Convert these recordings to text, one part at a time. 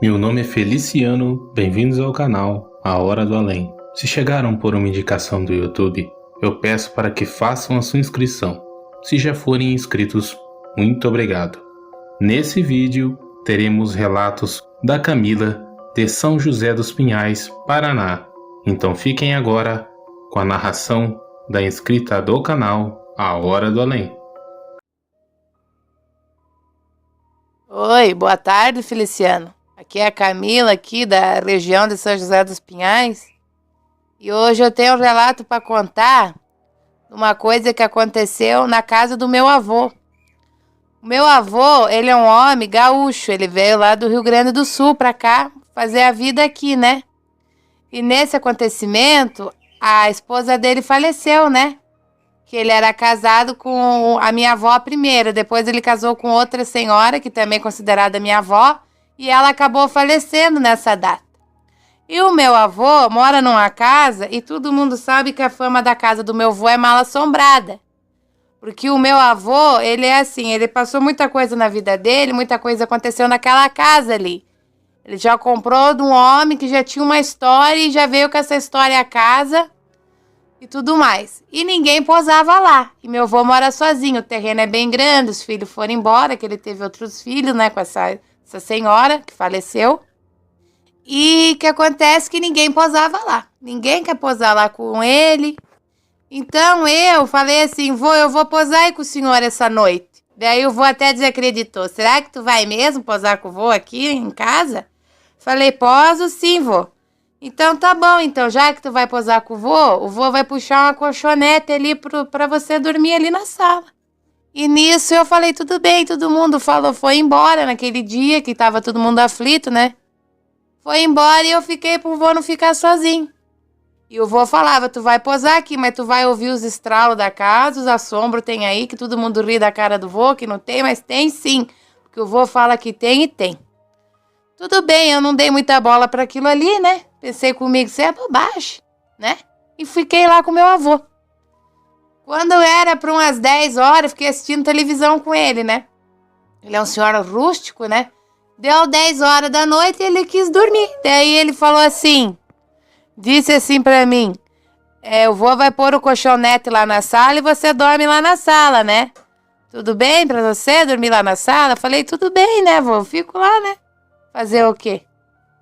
Meu nome é Feliciano, bem-vindos ao canal A Hora do Além. Se chegaram por uma indicação do YouTube, eu peço para que façam a sua inscrição. Se já forem inscritos, muito obrigado. Nesse vídeo, teremos relatos da Camila de São José dos Pinhais, Paraná. Então fiquem agora com a narração da inscrita do canal A Hora do Além. Oi, boa tarde, Feliciano. Aqui é a Camila, aqui da região de São José dos Pinhais. E hoje eu tenho um relato para contar de uma coisa que aconteceu na casa do meu avô. O meu avô, ele é um homem gaúcho, ele veio lá do Rio Grande do Sul para cá fazer a vida aqui, né? E nesse acontecimento, a esposa dele faleceu, né? Que ele era casado com a minha avó primeiro, depois ele casou com outra senhora, que também é considerada minha avó, e ela acabou falecendo nessa data. E o meu avô mora numa casa, e todo mundo sabe que a fama da casa do meu avô é mal assombrada. Porque o meu avô, ele é assim, ele passou muita coisa na vida dele, muita coisa aconteceu naquela casa ali. Ele já comprou de um homem que já tinha uma história e já veio com essa história a casa e tudo mais. E ninguém posava lá. E meu avô mora sozinho, o terreno é bem grande, os filhos foram embora, que ele teve outros filhos, né, com essa senhora que faleceu. E que acontece que ninguém posava lá. Ninguém quer posar lá com ele. Então eu falei assim, eu vou posar aí com o senhor essa noite. Daí o vô até desacreditou. Será que tu vai mesmo posar com o vô aqui em casa? Falei, poso sim, vô. Então tá bom, então já que tu vai posar com o vô vai puxar uma colchonete ali pra você dormir ali na sala. E nisso eu falei, tudo bem, todo mundo falou, foi embora naquele dia que tava todo mundo aflito, né? Foi embora e eu fiquei pro vô não ficar sozinho. E o vô falava, tu vai posar aqui, mas tu vai ouvir os estralos da casa, os assombros tem aí, que todo mundo ri da cara do vô, que não tem, mas tem sim. Porque o vô fala que tem e tem. Tudo bem, eu não dei muita bola para aquilo ali, né? Pensei comigo, isso é bobagem, né? E fiquei lá com meu avô. Quando era para umas 10 horas, fiquei assistindo televisão com ele, né? Ele é um senhor rústico, né? Deu 10 horas da noite e ele quis dormir. Daí ele falou assim, disse assim para mim, o vô vai pôr o colchonete lá na sala e você dorme lá na sala, né? Tudo bem para você dormir lá na sala? Falei, tudo bem, né, vô? Fico lá, né? Fazer o quê?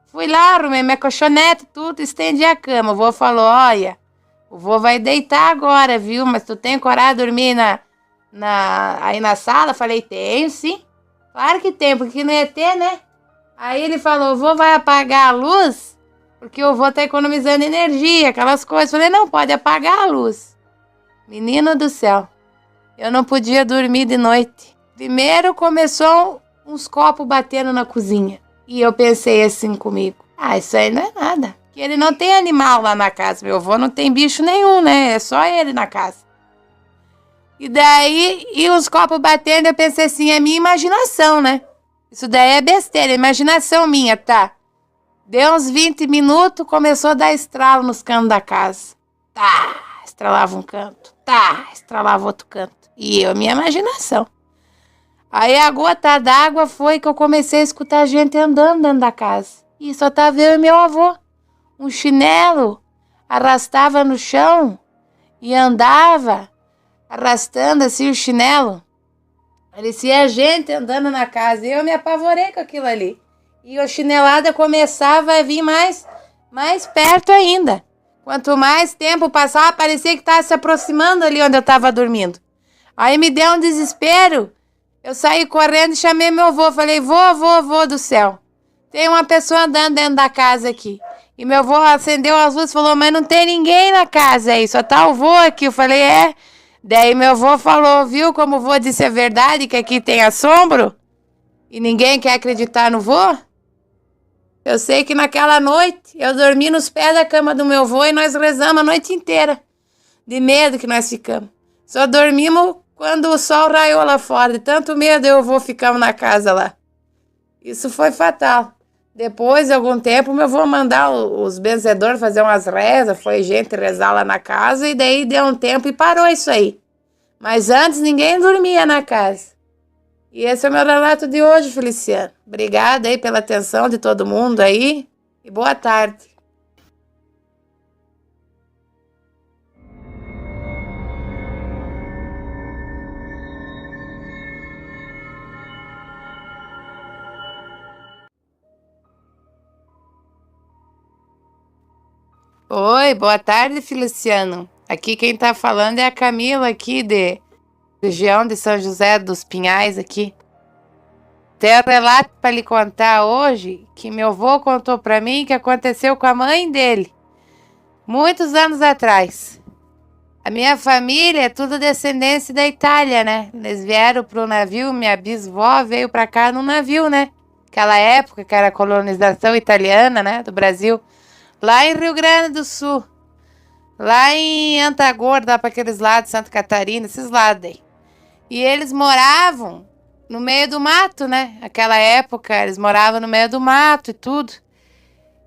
Fui lá, arrumei minha colchonete, tudo, estendi a cama. O vô falou, olha, o vô vai deitar agora, viu? Mas tu tem coragem de dormir aí na sala? Falei, tenho, sim. Claro que tem, porque não ia ter, né? Aí ele falou, o vô vai apagar a luz, porque o vô tá economizando energia, aquelas coisas. Falei, não, pode apagar a luz. Menino do céu, eu não podia dormir de noite. Primeiro começou uns copos batendo na cozinha. E eu pensei assim comigo, isso aí não é nada. Que ele não tem animal lá na casa. Meu avô não tem bicho nenhum, né? É só ele na casa. E daí, os copos batendo, eu pensei assim, é minha imaginação, né? Isso daí é besteira, imaginação minha, tá? Deu uns 20 minutos, começou a dar estralo nos cantos da casa. Tá, estralava um canto. Tá, estralava outro canto. E eu, minha imaginação. Aí a gota d'água foi que eu comecei a escutar gente andando dentro da casa. E só tava eu e meu avô. Um chinelo arrastava no chão e andava arrastando assim o chinelo. Parecia gente andando na casa. E eu me apavorei com aquilo ali. E a chinelada começava a vir mais perto ainda. Quanto mais tempo passava, parecia que estava se aproximando ali onde eu estava dormindo. Aí me deu um desespero. Eu saí correndo e chamei meu avô. Falei, vô do céu. Tem uma pessoa andando dentro da casa aqui. E meu avô acendeu as luzes e falou, mas não tem ninguém na casa aí, só tá o vô aqui. Eu falei, é. Daí meu avô falou, viu como o vô disse a verdade, que aqui tem assombro? E ninguém quer acreditar no vô? Eu sei que naquela noite eu dormi nos pés da cama do meu avô e nós rezamos a noite inteira. De medo que nós ficamos. Só dormimos quando o sol raiou lá fora, de tanto medo eu vou ficar na casa lá. Isso foi fatal. Depois de algum tempo, meu avô mandar os benzedores fazer umas rezas, foi gente rezar lá na casa, e daí deu um tempo e parou isso aí. Mas antes ninguém dormia na casa. E esse é o meu relato de hoje, Feliciano. Obrigada aí pela atenção de todo mundo aí e boa tarde. Oi, boa tarde, Feliciano. Aqui quem tá falando é a Camila aqui de região de São José dos Pinhais aqui. Tem um relato para lhe contar hoje que meu avô contou para mim que aconteceu com a mãe dele, muitos anos atrás. A minha família é tudo descendência da Itália, né? Eles vieram pro navio, minha bisavó veio para cá no navio, né? Aquela época que era a colonização italiana, né, do Brasil. Lá em Rio Grande do Sul. Lá em Antagorda, lá para aqueles lados, Santa Catarina, esses lados aí. E eles moravam no meio do mato, né? Aquela época, eles moravam no meio do mato e tudo.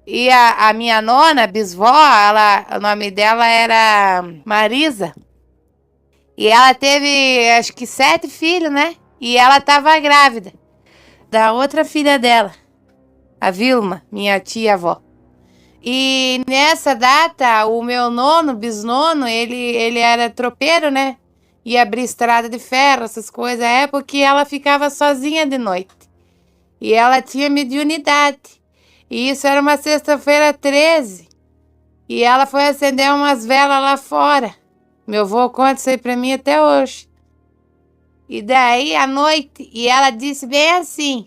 E a minha nona, a bisvó, o nome dela era Marisa. E ela teve, acho que 7 filhos, né? E ela estava grávida da outra filha dela, a Vilma, minha tia-avó. E nessa data, o meu bisnono, ele era tropeiro, né? Ia abrir estrada de ferro, essas coisas. É porque ela ficava sozinha de noite. E ela tinha mediunidade. E isso era uma sexta-feira 13. E ela foi acender umas velas lá fora. Meu avô conta isso aí pra mim até hoje. E daí, à noite, e ela disse bem assim...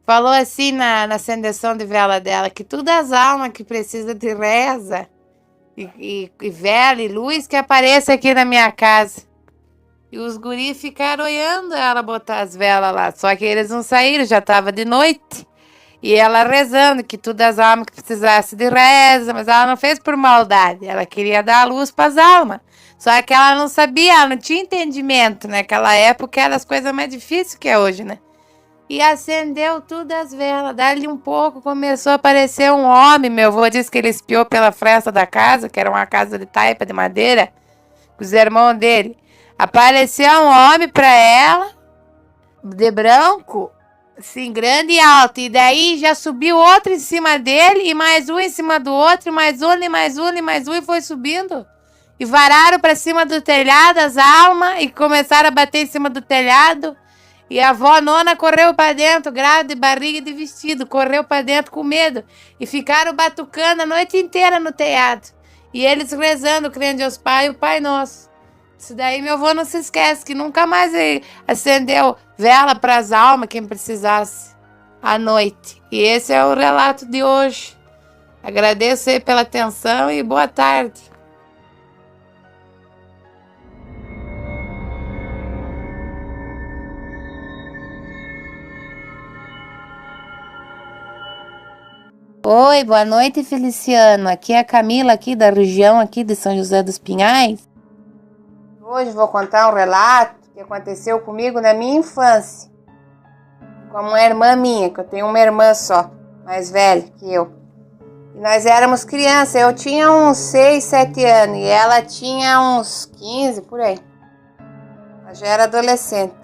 Falou assim na acendeção de vela dela, que todas as almas que precisam de reza e vela e luz que apareça aqui na minha casa. E os guris ficaram olhando ela botar as velas lá, só que eles não saíram, já estava de noite. E ela rezando que todas as almas que precisassem de reza, mas ela não fez por maldade, ela queria dar a luz para as almas. Só que ela não sabia, ela não tinha entendimento, né? Naquela época era as coisas mais difíceis que é hoje, né? E acendeu todas as velas. Dali um pouco começou a aparecer um homem. Meu avô disse que ele espiou pela fresta da casa, que era uma casa de taipa de madeira, com os irmãos dele. Apareceu um homem para ela, de branco, assim, grande e alto. E daí já subiu outro em cima dele, e mais um em cima do outro, e mais um, e mais um, e mais um, e foi subindo. E vararam para cima do telhado as almas, e começaram a bater em cima do telhado. E a avó nona correu para dentro, grávida de barriga e de vestido, correu para dentro com medo. E ficaram batucando a noite inteira no telhado. E eles rezando, crendo aos pais, o Pai Nosso. Isso daí meu avô não se esquece, que nunca mais acendeu vela para as almas, quem precisasse, à noite. E esse é o relato de hoje. Agradeço aí pela atenção e boa tarde. Oi, boa noite, Feliciano. Aqui é a Camila, aqui da região aqui de São José dos Pinhais. Hoje vou contar um relato que aconteceu comigo na minha infância. Com uma irmã minha, que eu tenho uma irmã só, mais velha que eu. E nós éramos crianças, eu tinha uns 6, 7 anos e ela tinha uns 15, por aí. Ela já era adolescente.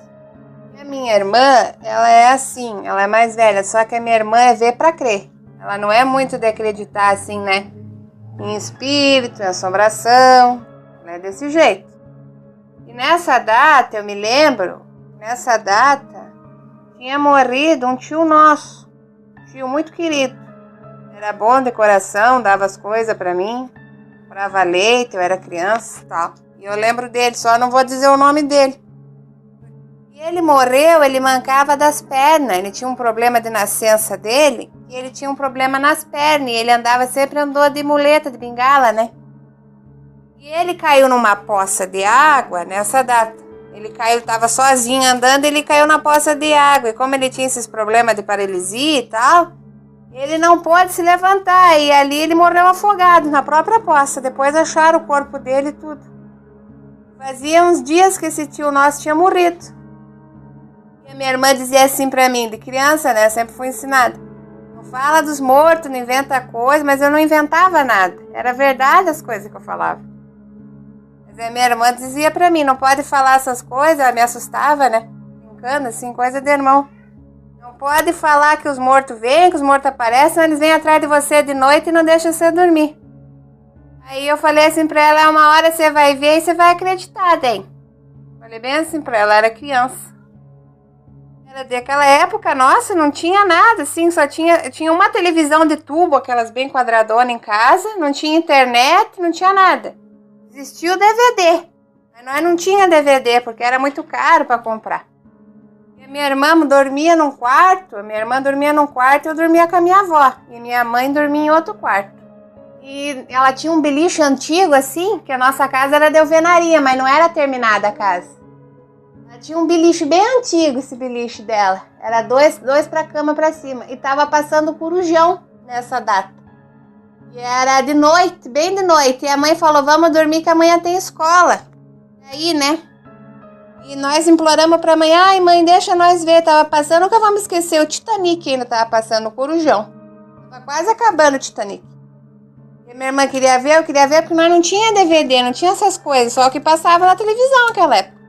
E a minha irmã, ela é assim, ela é mais velha, só que a minha irmã é ver pra crer. Ela não é muito de acreditar assim, né? Em espírito, em assombração. Ela é desse jeito. E nessa data, eu me lembro, nessa data, tinha morrido um tio nosso. Um tio muito querido. Era bom de coração, dava as coisas pra mim. Comprava leite, eu era criança e tal. E eu lembro dele, só não vou dizer o nome dele. E ele morreu, ele mancava das pernas. Ele tinha um problema de nascença dele. E ele tinha um problema nas pernas. E ele andou de muleta, de bengala, né? E ele caiu numa poça de água nessa data. Ele caiu, estava sozinho andando, ele caiu na poça de água. E como ele tinha esses problemas de paralisia e tal, ele não pôde se levantar. E ali ele morreu afogado na própria poça. Depois acharam o corpo dele e tudo. Fazia uns dias que esse tio nosso tinha morrido. E a minha irmã dizia assim pra mim, de criança, né? Sempre fui ensinada. Não fala dos mortos, não inventa coisa, mas eu não inventava nada. Era verdade as coisas que eu falava. Mas a minha irmã dizia pra mim, não pode falar essas coisas, ela me assustava, né? brincando, assim, coisa de irmão. Não pode falar que os mortos vêm, que os mortos aparecem, senão eles vêm atrás de você de noite e não deixam você dormir. Aí eu falei assim pra ela, uma hora você vai ver e você vai acreditar, daí. Falei bem assim pra ela, era criança. Era daquela época, nossa, não tinha nada, assim, só tinha uma televisão de tubo, aquelas bem quadradonas em casa, não tinha internet, não tinha nada. Existia o DVD, mas nós não tinha DVD, porque era muito caro para comprar. E minha irmã dormia num quarto, eu dormia com a minha avó, e minha mãe dormia em outro quarto. E ela tinha um beliche antigo, assim, que a nossa casa era de alvenaria, mas não era terminada a casa. Tinha um beliche bem antigo, esse beliche dela. Era dois pra cama pra cima. E tava passando corujão nessa data. E era de noite, bem de noite. E a mãe falou, vamos dormir que amanhã tem escola. E aí, né? E nós imploramos pra mãe, ai mãe, deixa nós ver. Tava passando, nunca vamos esquecer, o Titanic ainda tava passando, o corujão. Tava quase acabando o Titanic. E minha irmã queria ver, eu queria ver, porque nós não tinha DVD, não tinha essas coisas. Só o que passava na televisão naquela época.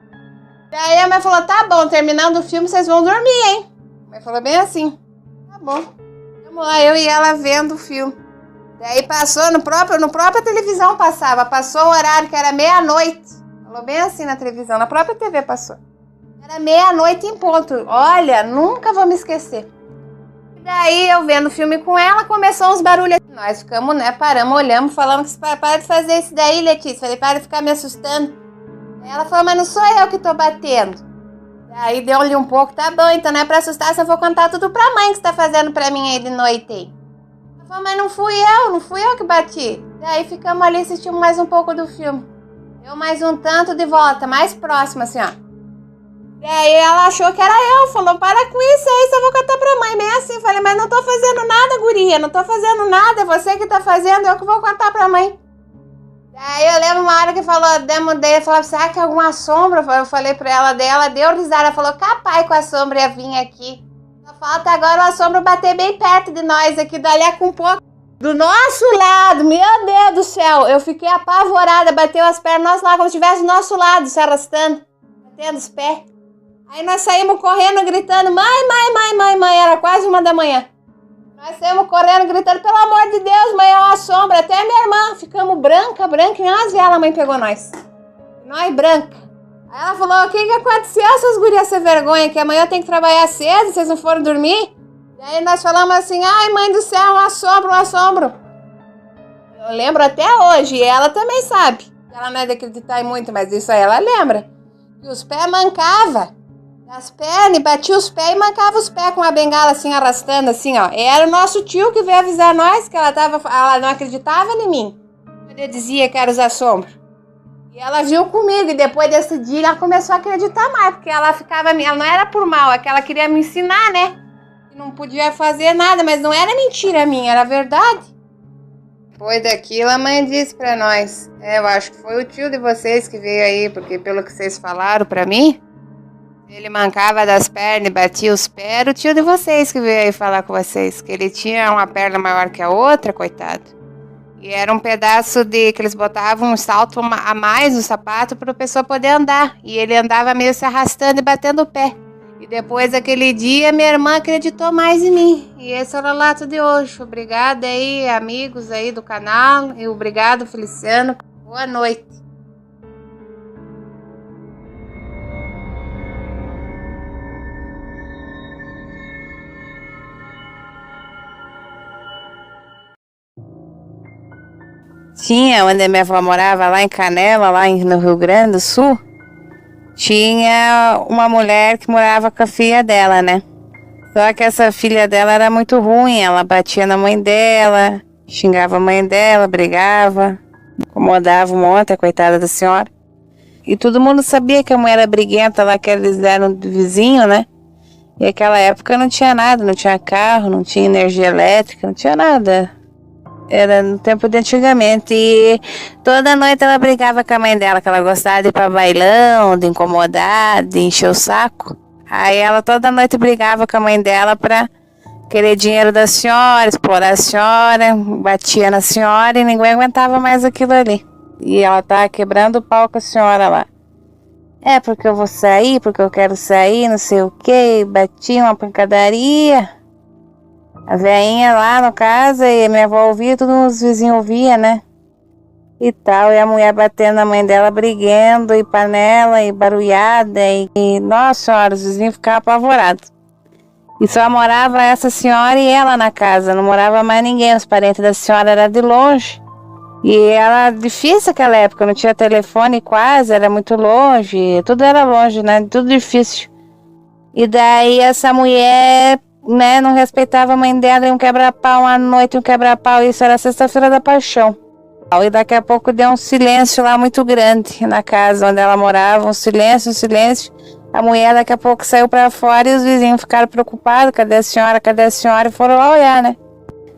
Daí a mãe falou, tá bom, terminando o filme vocês vão dormir, hein? A mãe falou bem assim, tá bom. Vamos lá, eu e ela vendo o filme. Daí passou, no própria televisão passou o horário que era meia-noite. Falou bem assim na televisão, na própria TV passou. Era meia-noite em ponto. Olha, nunca vou me esquecer. E daí eu vendo o filme com ela, começou uns barulhos. Nós ficamos, né, paramos, olhamos, falando que para de fazer isso daí, Letícia. Falei, para de ficar me assustando. Ela falou, mas não sou eu que tô batendo. Aí deu-lhe um pouco, tá bom, então não é pra assustar, só vou contar tudo pra mãe que você tá fazendo pra mim aí de noite aí. Ela falou, mas não fui eu que bati. Daí ficamos ali assistindo mais um pouco do filme. Eu mais um tanto de volta, mais próximo assim, ó. Daí ela achou que era eu, falou, para com isso aí, só vou contar pra mãe. Bem assim, falei, mas não tô fazendo nada, guria, não tô fazendo nada, é você que tá fazendo, eu que vou contar pra mãe. Aí eu lembro uma hora que falou, falou, será que é alguma sombra? Eu falei pra ela dela, deu risada, ela falou, capaz com a sombra ia vir aqui. Só falta agora a sombra bater bem perto de nós aqui, dali a um pouco. Do nosso lado, meu Deus do céu, eu fiquei apavorada, bateu as pernas do nosso lado, como se estivesse do nosso lado, se arrastando, batendo os pés. Aí nós saímos correndo, gritando, mãe, era quase 1 da manhã. Nós saímos correndo, gritando, pelo amor de Deus, mãe, é uma sombra. Até minha irmã, ficamos branca, e umas velas a mãe pegou nós. Nós branca. Aí ela falou, o que aconteceu, essas gurias sem vergonha, que amanhã eu tenho que trabalhar cedo, vocês não foram dormir? E aí nós falamos assim, ai mãe do céu, um assombro. Eu lembro até hoje, e ela também sabe. Ela não é de acreditar em muito, mas isso aí ela lembra. Que os pés mancavam. As pernas, batia os pés e mancava os pés com a bengala assim, arrastando assim, ó. E era o nosso tio que veio avisar nós que ela não acreditava em mim. Eu dizia que era os assombros. E ela viu comigo e depois desse dia ela começou a acreditar mais, porque ela não era por mal, é que ela queria me ensinar, né? Que não podia fazer nada, mas não era mentira minha, era verdade. Depois daquilo a mãe disse pra nós, eu acho que foi o tio de vocês que veio aí, porque pelo que vocês falaram pra mim, ele mancava das pernas e batia os pés. Era o tio de vocês que veio aí falar com vocês. Que ele tinha uma perna maior que a outra, coitado. E era um pedaço que eles botavam um salto a mais no sapato para a pessoa poder andar. E ele andava meio se arrastando e batendo o pé. E depois daquele dia, minha irmã acreditou mais em mim. E esse é o relato de hoje. Obrigada aí, amigos aí do canal. E obrigado, Feliciano. Boa noite. Tinha, onde minha avó morava, lá em Canela, no Rio Grande do Sul, tinha uma mulher que morava com a filha dela, né? Só que essa filha dela era muito ruim, ela batia na mãe dela, xingava a mãe dela, brigava, incomodava um monte, a coitada da senhora. E todo mundo sabia que a mãe era briguenta lá, que eles eram vizinho, né? E naquela época não tinha nada, não tinha carro, não tinha energia elétrica, não tinha nada. Era no tempo de antigamente. E toda noite ela brigava com a mãe dela, que ela gostava de ir pra bailão, de incomodar, de encher o saco. Aí ela toda noite brigava com a mãe dela pra querer dinheiro da senhora, explorar a senhora, batia na senhora e ninguém aguentava mais aquilo ali. E ela tava quebrando o pau com a senhora lá. É porque eu vou sair, porque eu quero sair, não sei o que, bati uma pancadaria. A velhinha lá no casa e a minha avó ouvia, todos os vizinhos ouviam, né? E tal, e a mulher batendo na mãe dela, briguendo, e panela, e barulhada, nossa senhora, os vizinhos ficavam apavorados. E só morava essa senhora e ela na casa, não morava mais ninguém, os parentes da senhora eram de longe. E era difícil aquela época, não tinha telefone quase, era muito longe, tudo era longe, né? Tudo difícil. E daí essa mulher, né, não respeitava a mãe dela, e um quebra-pau à noite, um quebra-pau, isso era sexta-feira da paixão. E daqui a pouco deu um silêncio lá muito grande na casa onde ela morava, um silêncio, um silêncio. A mulher daqui a pouco saiu para fora e os vizinhos ficaram preocupados, cadê a senhora, cadê a senhora? E foram lá olhar, né?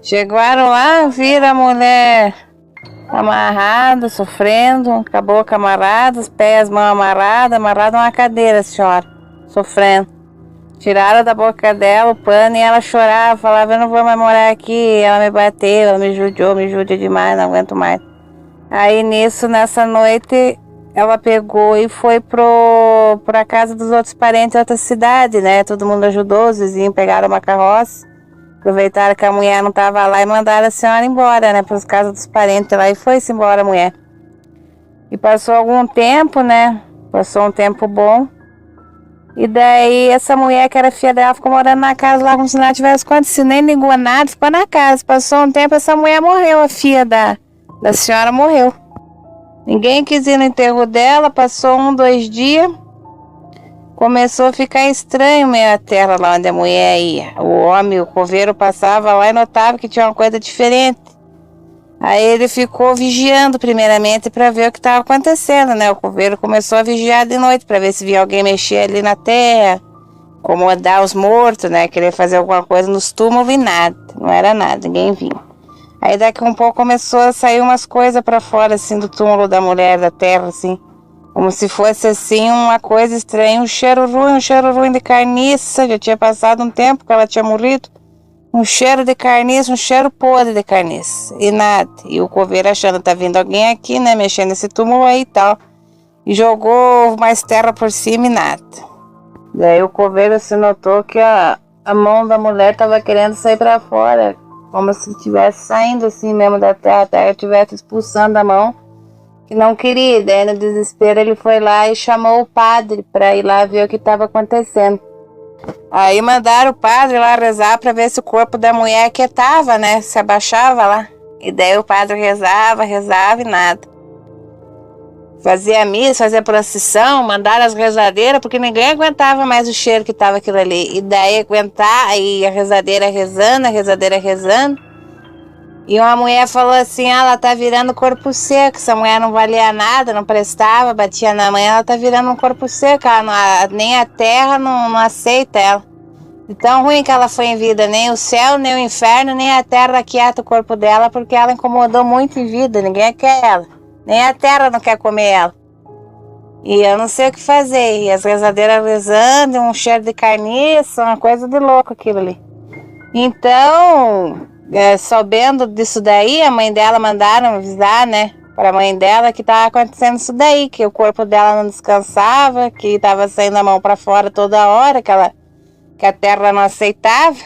Chegaram lá, viram a mulher amarrada, sofrendo, com a boca amarrada, os pés, as mãos amarradas, amarrada numa cadeira, a senhora, sofrendo. Tiraram da boca dela o pano e ela chorava, falava, eu não vou mais morar aqui, ela me bateu, ela me judia demais, não aguento mais. Aí nisso, nessa noite, ela pegou e foi pra casa dos outros parentes de outra cidade, né? Todo mundo ajudou, os vizinhos pegaram uma carroça, aproveitaram que a mulher não estava lá e mandaram a senhora embora, né? Para as casas dos parentes lá e foi-se embora a mulher. E passou algum tempo, né? Passou um tempo bom. E daí essa mulher que era filha dela ficou morando na casa lá como se nada tivesse acontecido, nem ligou a nada, ficou na casa. Passou um tempo, essa mulher morreu, a filha da senhora morreu. Ninguém quis ir no enterro dela, passou 2 dias. Começou a ficar estranho meio a terra lá onde a mulher ia. O homem, o coveiro passava lá e notava que tinha uma coisa diferente. Aí ele ficou vigiando primeiramente para ver o que estava acontecendo, né? O coveiro começou a vigiar de noite para ver se via alguém mexer ali na terra, incomodar os mortos, né? Querer fazer alguma coisa nos túmulos e nada. Não era nada, ninguém vinha. Aí daqui a um pouco começou a sair umas coisas para fora, assim, do túmulo da mulher, da terra, assim. Como se fosse, assim, uma coisa estranha. Um cheiro ruim de carniça. Já tinha passado um tempo que ela tinha morrido. Um cheiro de carniça, um cheiro podre de carniça. E nada. E o coveiro achando que tá vindo alguém aqui, né? Mexendo nesse túmulo aí e tal. E jogou mais terra por cima e nada. Daí o coveiro se notou que a mão da mulher tava querendo sair para fora. Como se estivesse saindo assim mesmo da terra. A terra estivesse expulsando a mão. Que não queria. Daí no desespero ele foi lá e chamou o padre para ir lá ver o que estava acontecendo. Aí mandaram o padre lá rezar para ver se o corpo da mulher quietava, né? Se abaixava lá. E daí o padre rezava e nada. Fazia missa, fazia procissão, mandaram as rezadeiras, porque ninguém aguentava mais o cheiro que estava aquilo ali. E daí aguentar, aí a rezadeira rezando. E uma mulher falou assim, ela tá virando corpo seco, essa mulher não valia nada, não prestava, batia na mãe, ela tá virando um corpo seco, nem a terra não aceita ela. De tão ruim que ela foi em vida, nem o céu, nem o inferno, nem a terra aquieta o corpo dela, porque ela incomodou muito em vida, ninguém quer ela, nem a terra não quer comer ela. E eu não sei o que fazer, e as rezadeiras rezando, um cheiro de carniça, uma coisa de louco aquilo ali. Então... sabendo disso daí, a mãe dela mandaram avisar, né, para a mãe dela que estava acontecendo isso daí, que o corpo dela não descansava, que estava saindo a mão para fora toda hora, que a terra não aceitava.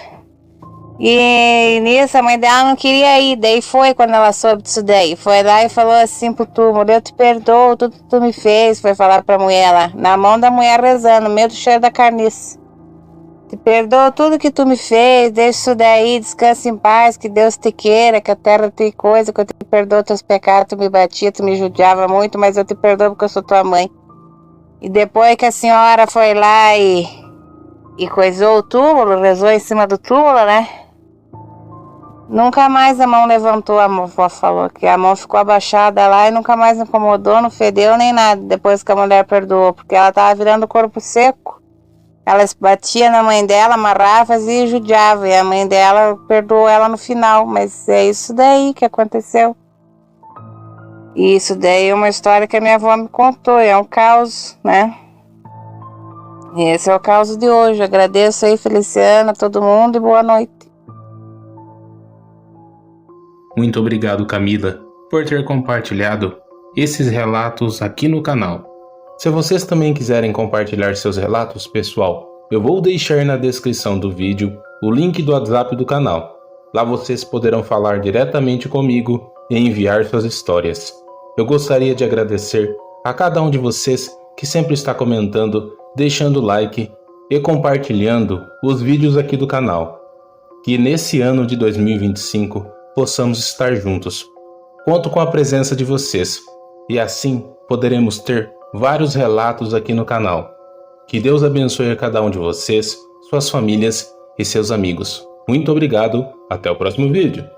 E nisso a mãe dela não queria ir, daí foi quando ela soube disso daí, foi lá e falou assim pro túmulo, eu te perdoo, tudo que tu me fez, foi falar para a mulher lá, na mão da mulher rezando, no meio do cheiro da carniça. Te perdoo tudo que tu me fez, deixa isso daí, descansa em paz, que Deus te queira, que a terra tem coisa, que eu te perdoo teus pecados, tu me batia, tu me judiava muito, mas eu te perdoo porque eu sou tua mãe. E depois que a senhora foi lá e coisou o túmulo, rezou em cima do túmulo, né? Nunca mais a mão levantou, a avó falou, que a mão ficou abaixada lá e nunca mais incomodou, não fedeu nem nada, depois que a mulher perdoou, porque ela tava virando corpo seco. Ela batia na mãe dela, amarrava, fazia e judiava. E a mãe dela perdoou ela no final. Mas é isso daí que aconteceu. E isso daí é uma história que a minha avó me contou. É um caos, né? E esse é o caos de hoje. Agradeço aí, Feliciana, todo mundo e boa noite. Muito obrigado, Camila, por ter compartilhado esses relatos aqui no canal. Se vocês também quiserem compartilhar seus relatos, pessoal, eu vou deixar na descrição do vídeo o link do WhatsApp do canal. Lá vocês poderão falar diretamente comigo e enviar suas histórias. Eu gostaria de agradecer a cada um de vocês que sempre está comentando, deixando like e compartilhando os vídeos aqui do canal. Que nesse ano de 2025 possamos estar juntos. Conto com a presença de vocês e assim poderemos ter vários relatos aqui no canal. Que Deus abençoe a cada um de vocês, suas famílias e seus amigos. Muito obrigado, até o próximo vídeo.